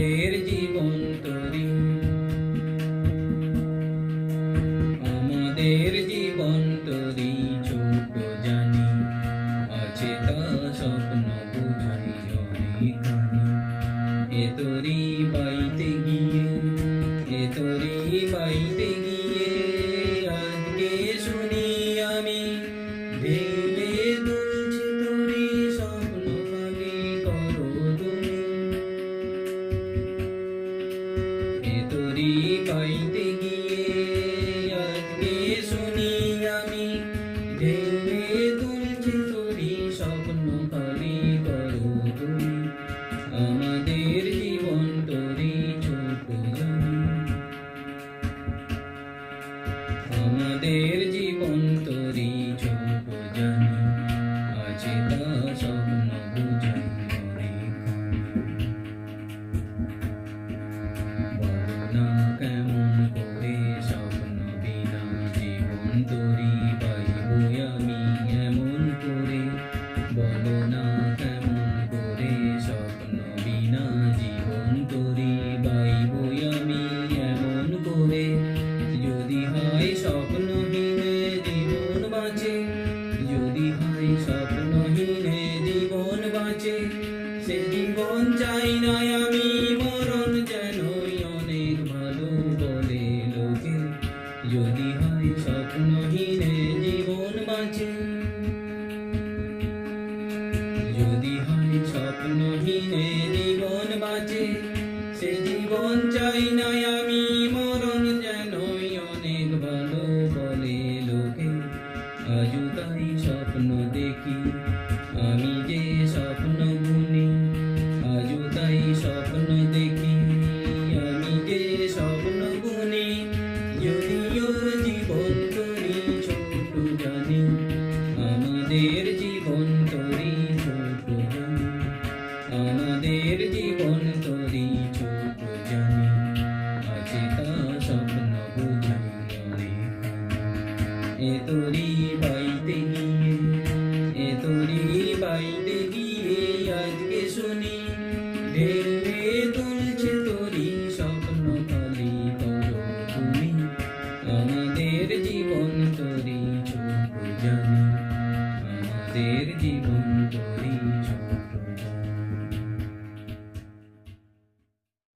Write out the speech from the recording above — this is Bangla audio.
আমাদের জীবন তরি, আমাদের জীবন তরি ছোট জানি, আছে তা স্বপ্ন বুঝাই অনেকখানি। এ তরি বাইতে গিয়ে, এ তরি বাইতে গিয়ে আজকে শুনি আমি, ভেবে দুলছে তরি স্বপ্ন খালি করো তুমি। এ তরি বাইতে গিয়ে আজকে শুনি আমি, ভেবে দুলছে তরি স্বপ্ন খালি করো তুমি। আমাদের জীবন তরি ছোট জানি, আমাদের জীবন তরি ছোট জানি, আছে তা স্বপ্ন বুঝাই অনেকখানি। বলো না কেমন করে স্বপ্ন বিনা জীবন তরি পাইব আমি এমন করে। বলো না কেমন করে স্বপ্ন বিনা জীবন তরি পাইব আমি এমন করে। যদি হয় স্বপ্নহীনে জীবন বাঁচে, যদি হয় স্বপ্নহীনে জীবন বাঁচে, সে জীবন চাই না আমি, মরণ যেনই অনেক ভালো বলে লোকে। যদি হয় স্বপ্নহীনে জীবন বাঁচে, যদি হয় স্বপ্নহীনে জীবন বাঁচে, সে জীবন চাই না আমি, মরণ যেনই অনেক ভালো বলে লোকে। আজও তাই স্বপ্ন দেখি আমি যে স্বপ্ন বুনি, আজও তাই স্বপ্ন দেখি আমি যে স্বপ্ন বুনি। যদিও জীবন তরি ছোট জানি, আমাদের জীবন তরি ছোট জানি, আমাদের জীবন তরি ছোট জানি, আছে তা স্বপ্ন বুঝাই অনেকখানি। এ তরি বাইতে গিয়ে, এ তরি বাইতে গিয়ে আজকে শুনি,